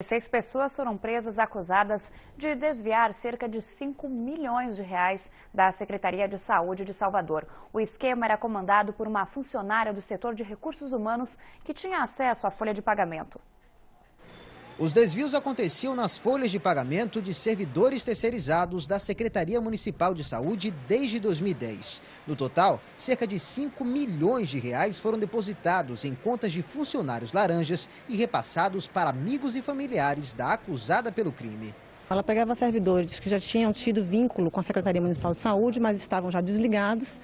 16 pessoas foram presas acusadas de desviar cerca de 5 milhões de reais da Secretaria de Saúde de Salvador. O esquema era comandado por uma funcionária do setor de recursos humanos que tinha acesso à folha de pagamento. Os desvios aconteciam nas folhas de pagamento de servidores terceirizados da Secretaria Municipal de Saúde desde 2010. No total, cerca de 5 milhões de reais foram depositados em contas de funcionários laranjas e repassados para amigos e familiares da acusada pelo crime. Ela pegava servidores que já tinham tido vínculo com a Secretaria Municipal de Saúde, mas estavam já desligados.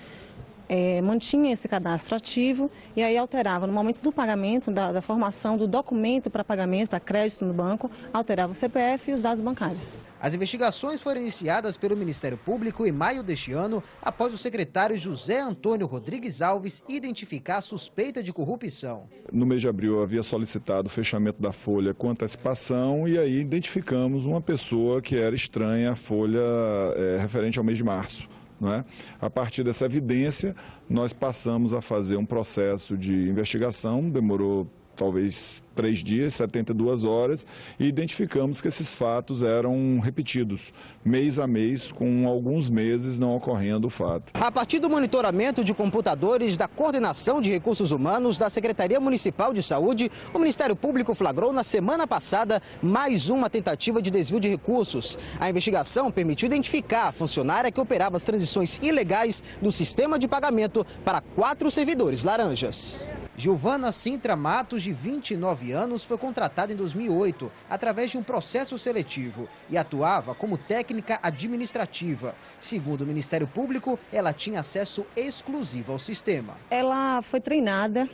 Mantinha esse cadastro ativo e aí alterava no momento do pagamento, da formação do documento para pagamento, para crédito no banco, alterava o CPF e os dados bancários. As investigações foram iniciadas pelo Ministério Público em maio deste ano, após o secretário José Antônio Rodrigues Alves identificar a suspeita de corrupção. No mês de abril havia solicitado o fechamento da folha com antecipação e aí identificamos uma pessoa que era estranha à folha referente ao mês de março. A partir dessa evidência, nós passamos a fazer um processo de investigação, demorou talvez 3 dias, 72 horas, e identificamos que esses fatos eram repetidos, mês a mês, com alguns meses não ocorrendo o fato. A partir do monitoramento de computadores da Coordenação de Recursos Humanos da Secretaria Municipal de Saúde, o Ministério Público flagrou na semana passada mais uma tentativa de desvio de recursos. A investigação permitiu identificar a funcionária que operava as transições ilegais do sistema de pagamento para 4 servidores laranjas. Giovana Sintra Matos, de 29 anos, foi contratada em 2008, através de um processo seletivo, e atuava como técnica administrativa. Segundo o Ministério Público, ela tinha acesso exclusivo ao sistema. Ela foi treinada,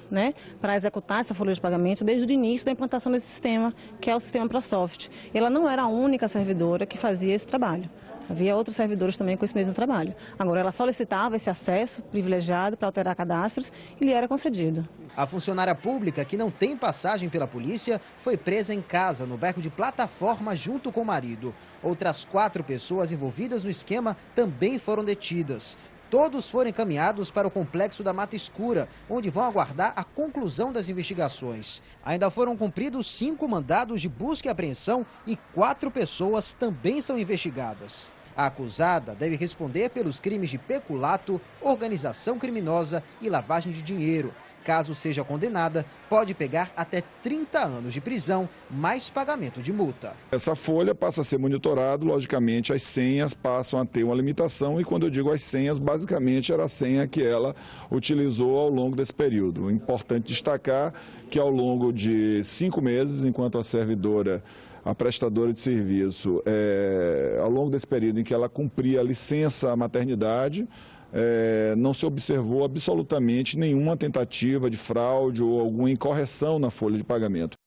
para executar essa folha de pagamento desde o início da implantação desse sistema, que é o sistema ProSoft. Ela não era a única servidora que fazia esse trabalho. Havia outros servidores também com esse mesmo trabalho. Agora, ela solicitava esse acesso privilegiado para alterar cadastros e lhe era concedido. A funcionária pública, que não tem passagem pela polícia, foi presa em casa, no beco de Plataforma, junto com o marido. Outras 4 pessoas envolvidas no esquema também foram detidas. Todos foram encaminhados para o complexo da Mata Escura, onde vão aguardar a conclusão das investigações. Ainda foram cumpridos 5 mandados de busca e apreensão e 4 pessoas também são investigadas. A acusada deve responder pelos crimes de peculato, organização criminosa e lavagem de dinheiro. Caso seja condenada, pode pegar até 30 anos de prisão, mais pagamento de multa. Essa folha passa a ser monitorada, logicamente as senhas passam a ter uma limitação e quando eu digo as senhas, basicamente era a senha que ela utilizou ao longo desse período. Importante destacar que ao longo de 5 meses, enquanto a servidora, a prestadora de serviço, ao longo desse período em que ela cumpria a licença maternidade, não se observou absolutamente nenhuma tentativa de fraude ou alguma incorreção na folha de pagamento.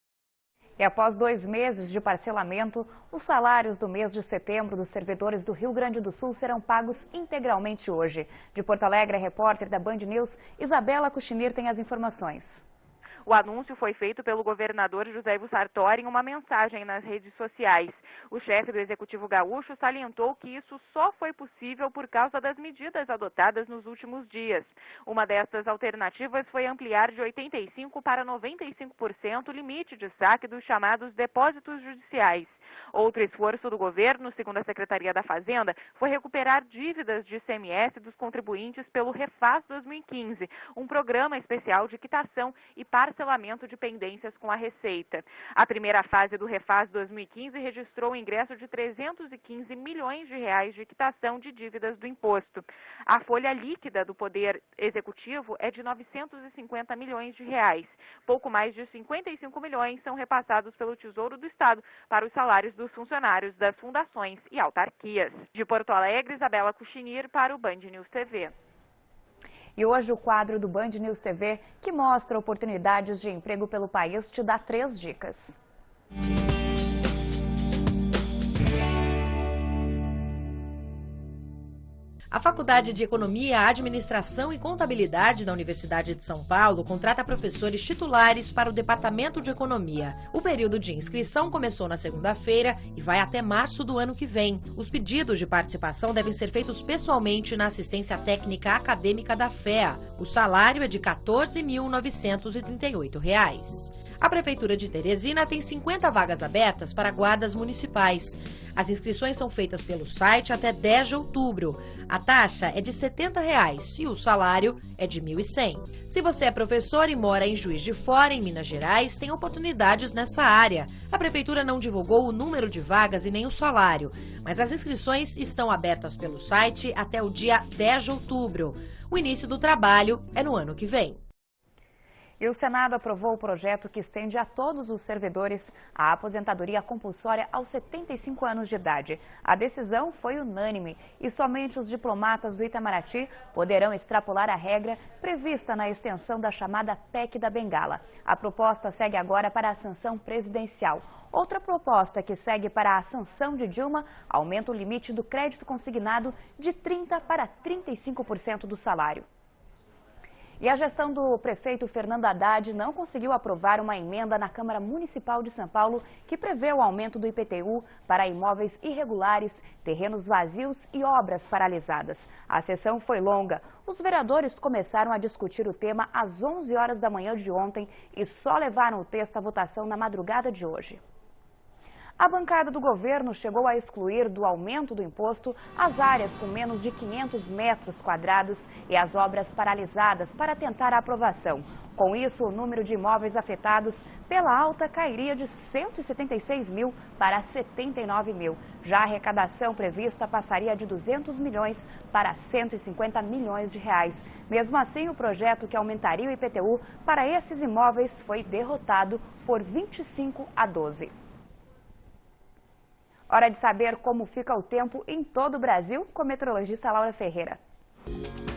E após 2 meses de parcelamento, os salários do mês de setembro dos servidores do Rio Grande do Sul serão pagos integralmente hoje. De Porto Alegre, a repórter da Band News, Isabela Cuchinir, tem as informações. O anúncio foi feito pelo governador José Ivo Sartori em uma mensagem nas redes sociais. O chefe do Executivo Gaúcho salientou que isso só foi possível por causa das medidas adotadas nos últimos dias. Uma destas alternativas foi ampliar de 85% para 95% o limite de saque dos chamados depósitos judiciais. Outro esforço do governo, segundo a Secretaria da Fazenda, foi recuperar dívidas de ICMS dos contribuintes pelo Refaz 2015, um programa especial de quitação e parcelamento de pendências com a Receita. A primeira fase do Refaz 2015 registrou o ingresso de 315 milhões de reais de quitação de dívidas do imposto. A folha líquida do Poder Executivo é de 950 milhões de reais. Pouco mais de 55 milhões são repassados pelo Tesouro do Estado para os salários dos funcionários das fundações e autarquias. De Porto Alegre, Isabela Cuchinir para o Band News TV. E hoje o quadro do Band News TV, que mostra oportunidades de emprego pelo país, te dá 3 dicas. A Faculdade de Economia, Administração e Contabilidade da Universidade de São Paulo contrata professores titulares para o Departamento de Economia. O período de inscrição começou na segunda-feira e vai até março do ano que vem. Os pedidos de participação devem ser feitos pessoalmente na assistência técnica acadêmica da FEA. O salário é de R$ 14.938. A Prefeitura de Teresina tem 50 vagas abertas para guardas municipais. As inscrições são feitas pelo site até 10 de outubro. A taxa é de R$ 70 e o salário é de R$ 1.100. Se você é professor e mora em Juiz de Fora, em Minas Gerais, tem oportunidades nessa área. A Prefeitura não divulgou o número de vagas e nem o salário, mas as inscrições estão abertas pelo site até o dia 10 de outubro. O início do trabalho é no ano que vem. E o Senado aprovou o projeto que estende a todos os servidores a aposentadoria compulsória aos 75 anos de idade. A decisão foi unânime e somente os diplomatas do Itamaraty poderão extrapolar a regra prevista na extensão da chamada PEC da Bengala. A proposta segue agora para a sanção presidencial. Outra proposta que segue para a sanção de Dilma aumenta o limite do crédito consignado de 30% para 35% do salário. E a gestão do prefeito Fernando Haddad não conseguiu aprovar uma emenda na Câmara Municipal de São Paulo que prevê o aumento do IPTU para imóveis irregulares, terrenos vazios e obras paralisadas. A sessão foi longa. Os vereadores começaram a discutir o tema às 11 horas da manhã de ontem e só levaram o texto à votação na madrugada de hoje. A bancada do governo chegou a excluir do aumento do imposto as áreas com menos de 500 metros quadrados e as obras paralisadas para tentar a aprovação. Com isso, o número de imóveis afetados pela alta cairia de 176 mil para 79 mil. Já a arrecadação prevista passaria de 200 milhões para 150 milhões de reais. Mesmo assim, o projeto que aumentaria o IPTU para esses imóveis foi derrotado por 25-12. Hora de saber como fica o tempo em todo o Brasil com a meteorologista Laura Ferreira.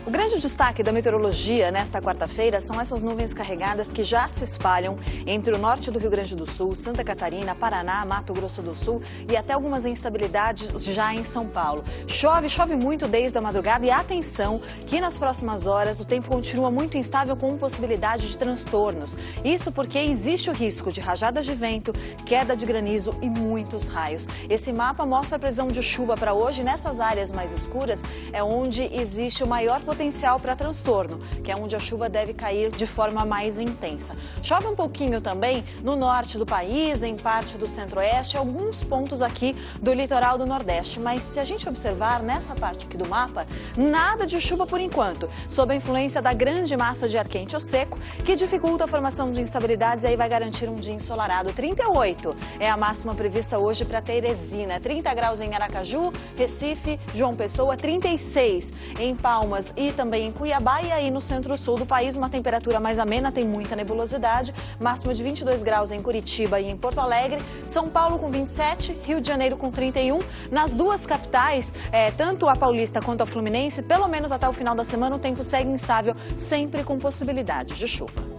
O grande destaque da meteorologia nesta quarta-feira são essas nuvens carregadas que já se espalham entre o norte do Rio Grande do Sul, Santa Catarina, Paraná, Mato Grosso do Sul e até algumas instabilidades já em São Paulo. Chove muito desde a madrugada e atenção que nas próximas horas o tempo continua muito instável com possibilidade de transtornos. Isso porque existe o risco de rajadas de vento, queda de granizo e muitos raios. Esse mapa mostra a previsão de chuva para hoje. Nessas áreas mais escuras é onde existe o maior potencial para transtorno, que é onde a chuva deve cair de forma mais intensa. Chove um pouquinho também no norte do país, em parte do centro-oeste, alguns pontos aqui do litoral do nordeste. Mas se a gente observar nessa parte aqui do mapa, nada de chuva por enquanto, sob a influência da grande massa de ar quente ou seco, que dificulta a formação de instabilidades e aí vai garantir um dia ensolarado. 38 é a máxima prevista hoje para Teresina, 30 graus em Aracaju, Recife, João Pessoa, 36 em Palmas e também em Cuiabá, e aí no centro-sul do país uma temperatura mais amena, tem muita nebulosidade, máxima de 22 graus em Curitiba e em Porto Alegre, São Paulo com 27, Rio de Janeiro com 31. Nas duas capitais, tanto a Paulista quanto a Fluminense, pelo menos até o final da semana o tempo segue instável, sempre com possibilidade de chuva.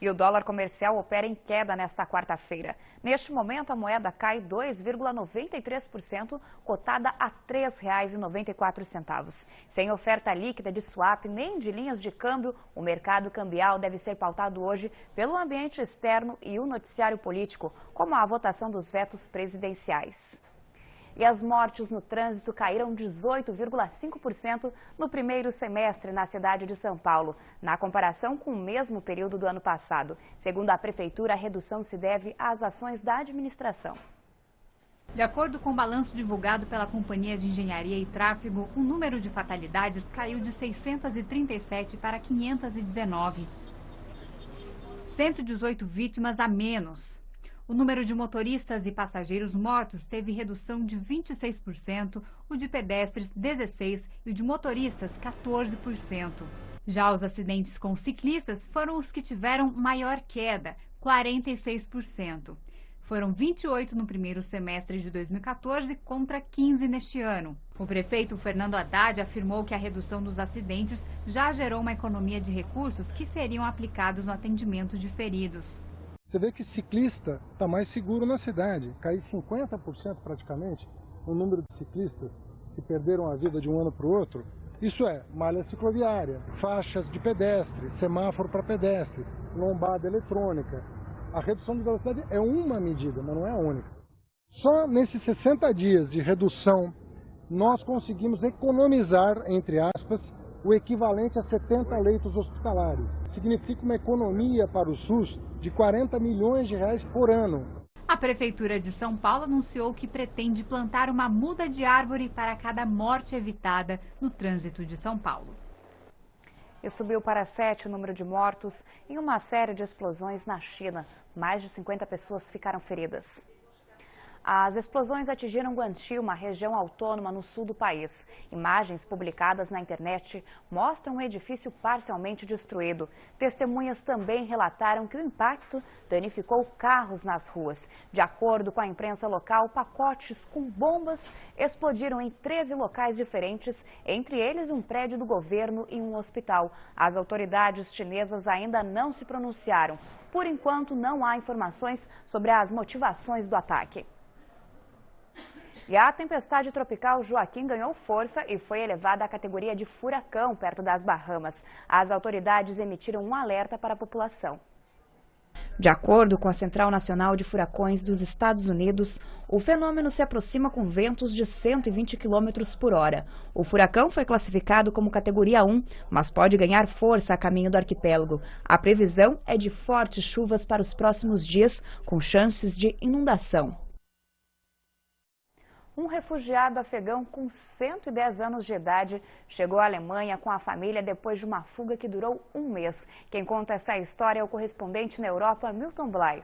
E o dólar comercial opera em queda nesta quarta-feira. Neste momento, a moeda cai 2,93%, cotada a R$ 3,94. Sem oferta líquida de swap nem de linhas de câmbio, o mercado cambial deve ser pautado hoje pelo ambiente externo e o noticiário político, como a votação dos vetos presidenciais. E as mortes no trânsito caíram 18,5% no primeiro semestre na cidade de São Paulo, na comparação com o mesmo período do ano passado. Segundo a Prefeitura, a redução se deve às ações da administração. De acordo com o balanço divulgado pela Companhia de Engenharia e Tráfego, o número de fatalidades caiu de 637 para 519. 118 vítimas a menos. O número de motoristas e passageiros mortos teve redução de 26%, o de pedestres 16% e o de motoristas 14%. Já os acidentes com ciclistas foram os que tiveram maior queda, 46%. Foram 28 no primeiro semestre de 2014 contra 15 neste ano. O prefeito Fernando Haddad afirmou que a redução dos acidentes já gerou uma economia de recursos que seriam aplicados no atendimento de feridos. Você vê que ciclista está mais seguro na cidade. Caiu 50% praticamente o número de ciclistas que perderam a vida de um ano para o outro. Isso é malha cicloviária, faixas de pedestre, semáforo para pedestre, lombada eletrônica. A redução de velocidade é uma medida, mas não é a única. Só nesses 60 dias de redução nós conseguimos economizar, entre aspas, o equivalente a 70 leitos hospitalares. Significa uma economia para o SUS de 40 milhões de reais por ano. A Prefeitura de São Paulo anunciou que pretende plantar uma muda de árvore para cada morte evitada no trânsito de São Paulo. E subiu para 7 o número de mortos em uma série de explosões na China. Mais de 50 pessoas ficaram feridas. As explosões atingiram Guangxi, uma região autônoma no sul do país. Imagens publicadas na internet mostram um edifício parcialmente destruído. Testemunhas também relataram que o impacto danificou carros nas ruas. De acordo com a imprensa local, pacotes com bombas explodiram em 13 locais diferentes, entre eles um prédio do governo e um hospital. As autoridades chinesas ainda não se pronunciaram. Por enquanto, não há informações sobre as motivações do ataque. E a tempestade tropical Joaquim ganhou força e foi elevada à categoria de furacão perto das Bahamas. As autoridades emitiram um alerta para a população. De acordo com a Central Nacional de Furacões dos Estados Unidos, o fenômeno se aproxima com ventos de 120 km por hora. O furacão foi classificado como categoria 1, mas pode ganhar força a caminho do arquipélago. A previsão é de fortes chuvas para os próximos dias, com chances de inundação. Um refugiado afegão com 110 anos de idade chegou à Alemanha com a família depois de uma fuga que durou um mês. Quem conta essa história é o correspondente na Europa, Milton Blay.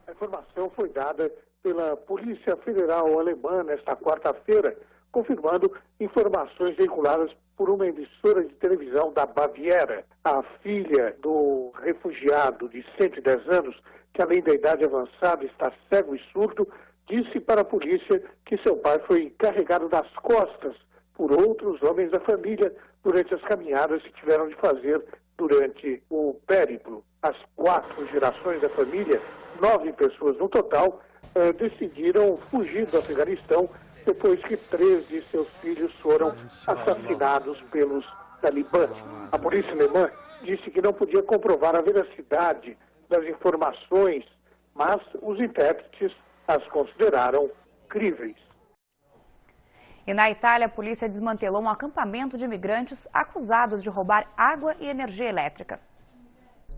A informação foi dada pela Polícia Federal Alemã nesta quarta-feira, confirmando informações veiculadas por uma emissora de televisão da Baviera. A filha do refugiado de 110 anos, que além da idade avançada está cego e surdo, disse para a polícia que seu pai foi carregado nas costas por outros homens da família durante as caminhadas que tiveram de fazer durante o périplo. As 4 gerações da família, 9 pessoas no total, decidiram fugir do Afeganistão depois que 3 de seus filhos foram assassinados pelos talibãs. A polícia alemã disse que não podia comprovar a veracidade das informações, mas os intérpretes as consideraram críveis. E na Itália, a polícia desmantelou um acampamento de imigrantes acusados de roubar água e energia elétrica.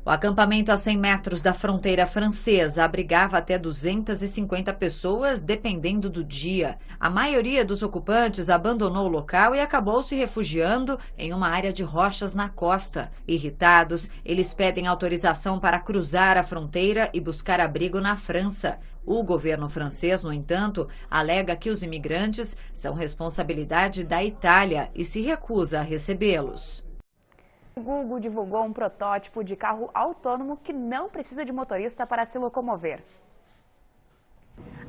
O acampamento a 100 metros da fronteira francesa abrigava até 250 pessoas, dependendo do dia. A maioria dos ocupantes abandonou o local e acabou se refugiando em uma área de rochas na costa. Irritados, eles pedem autorização para cruzar a fronteira e buscar abrigo na França. O governo francês, no entanto, alega que os imigrantes são responsabilidade da Itália e se recusa a recebê-los. O Google divulgou um protótipo de carro autônomo que não precisa de motorista para se locomover.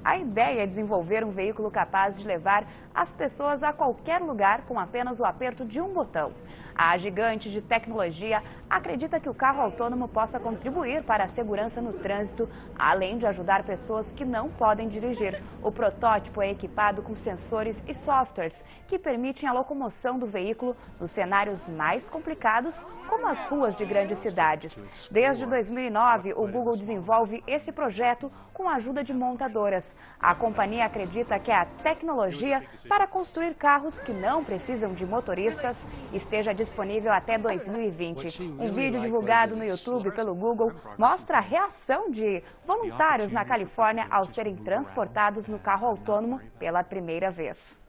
A ideia é desenvolver um veículo capaz de levar as pessoas a qualquer lugar com apenas o aperto de um botão. A gigante de tecnologia acredita que o carro autônomo possa contribuir para a segurança no trânsito, além de ajudar pessoas que não podem dirigir. O protótipo é equipado com sensores e softwares que permitem a locomoção do veículo nos cenários mais complicados, como as ruas de grandes cidades. Desde 2009, o Google desenvolve esse projeto com a ajuda de montadoras. A companhia acredita que a tecnologia para construir carros que não precisam de motoristas esteja disponível até 2020. Um vídeo divulgado no YouTube pelo Google mostra a reação de voluntários na Califórnia ao serem transportados no carro autônomo pela primeira vez.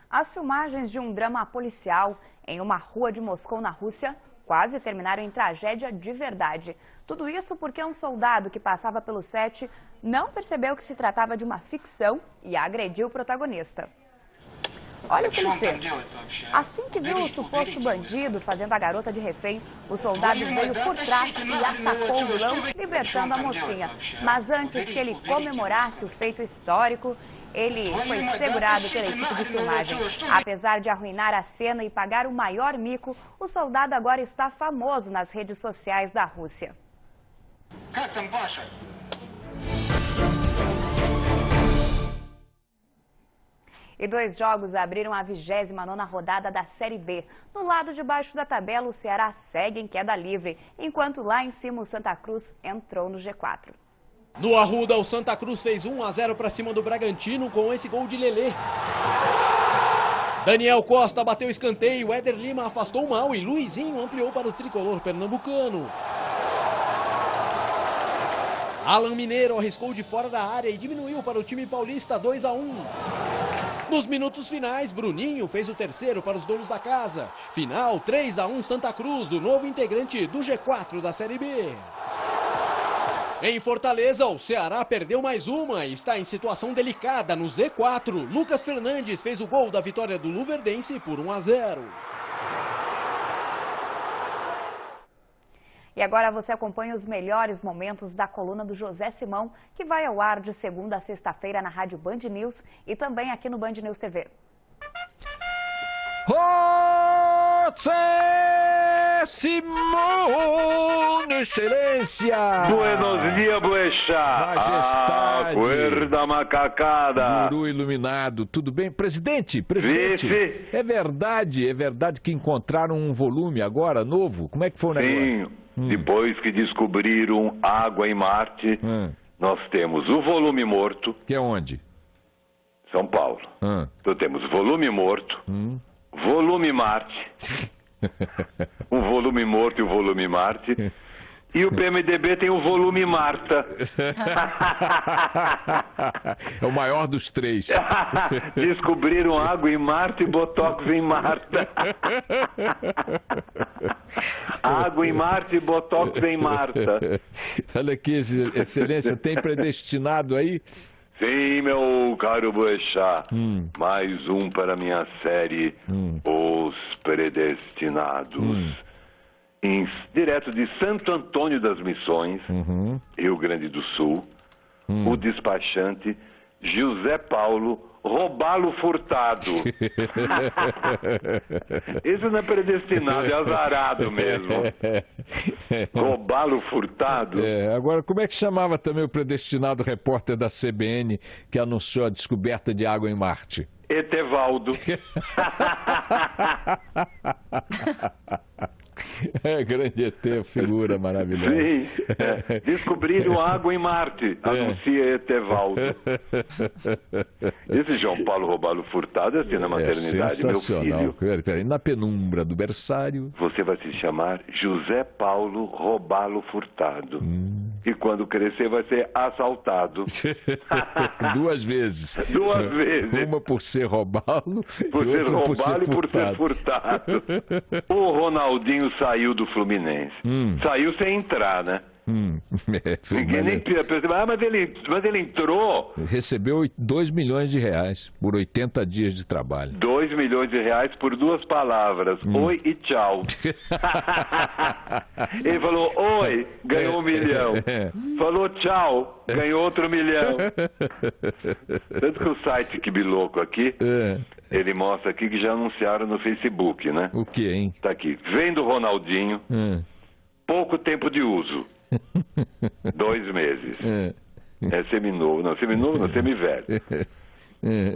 As filmagens de um drama policial em uma rua de Moscou, na Rússia, quase terminaram em tragédia de verdade. Tudo isso porque um soldado que passava pelo set não percebeu que se tratava de uma ficção e agrediu o protagonista. Olha o que ele fez. Assim que viu o suposto bandido fazendo a garota de refém, o soldado veio por trás e atacou o vilão, libertando a mocinha. Mas antes que ele comemorasse o feito histórico, ele foi segurado pela equipe de filmagem. Apesar de arruinar a cena e pagar o maior mico, o soldado agora está famoso nas redes sociais da Rússia. E 2 jogos abriram a 29ª rodada da Série B. No lado de baixo da tabela, o Ceará segue em queda livre, enquanto lá em cima o Santa Cruz entrou no G4. No Arruda, o Santa Cruz fez 1 a 0 para cima do Bragantino com esse gol de Lelê. Daniel Costa bateu escanteio, Éder Lima afastou mal e Luizinho ampliou para o tricolor pernambucano. Alan Mineiro arriscou de fora da área e diminuiu para o time paulista 2-1. Nos minutos finais, Bruninho fez o terceiro para os donos da casa. Final 3-1 Santa Cruz, o novo integrante do G4 da Série B. Em Fortaleza, o Ceará perdeu mais uma e está em situação delicada no Z4. Lucas Fernandes fez o gol da vitória do Luverdense por 1-0. E agora você acompanha os melhores momentos da coluna do José Simão, que vai ao ar de segunda a sexta-feira na Rádio Band News e também aqui no Band News TV. José Simão, excelência! Buenos dias, Boechat! Majestade! Acorda macacada! Guru iluminado, tudo bem? Presidente! Vice! É verdade que encontraram um volume agora, novo? Como é que foi o negócio? Sim, depois que descobriram água em Marte, nós temos o volume morto. Que é onde? São Paulo. Então temos volume morto, volume Marte, um volume morto e o volume Marte, e o PMDB tem o volume Marta. É o maior dos três. Descobriram água em Marte e botox em Marta. Água em Marte e botox em Marta. Olha aqui, excelência, tem predestinado aí? Sim, meu caro Boechat, mais um para minha série Os Predestinados. Direto de Santo Antônio das Missões, Rio Grande do Sul, o despachante José Paulo Robalo Furtado. Esse não é predestinado, é azarado mesmo. Robalo Furtado. Agora, como é que chamava também o predestinado repórter da CBN que anunciou a descoberta de água em Marte? Etevaldo. É, grande ET, figura maravilhosa. Sim, descobriram água em Marte, anuncia Etevaldo. Esse João Paulo Robalo Furtado é assim na maternidade, meu filho. Peraí, na penumbra do berçário. Você vai se chamar José Paulo Robalo Furtado. E quando crescer vai ser assaltado. 2 vezes. 2 vezes. Uma por ser roubá-lo por ser roubá-lo e por furtado. ser furtado. O Ronaldinho saiu do Fluminense. Saiu sem entrar, né? Ninguém nem percebeu. Mas ele entrou. Recebeu 2 milhões de reais por 80 dias de trabalho. 2 milhões de reais por 2 palavras. Oi e tchau. Ele falou oi, ganhou 1 milhão. Falou tchau, ganhou outro 1 milhão. Tanto que o site Que Biloco aqui, ele mostra aqui que já anunciaram no Facebook, né? O que, hein? Tá aqui. Vendo o Ronaldinho, pouco tempo de uso. 2 meses. É seminovo. Não, seminovo não, semivelho.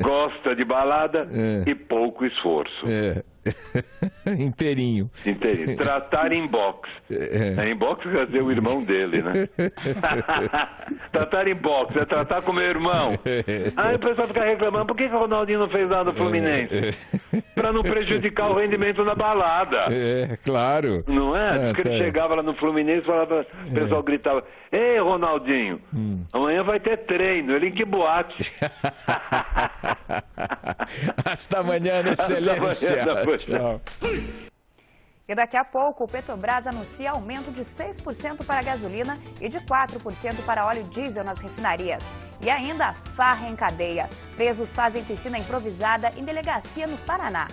Gosta de balada e pouco esforço. Inteirinho. Tratar inbox. Inbox quer dizer o irmão dele, né? Tratar inbox é tratar com meu irmão. Aí o pessoal fica reclamando, por que o Ronaldinho não fez nada no Fluminense? Pra não prejudicar o rendimento na balada. Claro. Não é? Porque ele chegava lá no Fluminense, falava, o pessoal gritava, ei, Ronaldinho, amanhã vai ter treino. Ele em que boate? Hasta amanhã, excelência. Tchau. E daqui a pouco, o Petrobras anuncia aumento de 6% para a gasolina e de 4% para óleo diesel nas refinarias. E ainda, farra em cadeia. Presos fazem piscina improvisada em delegacia no Paraná.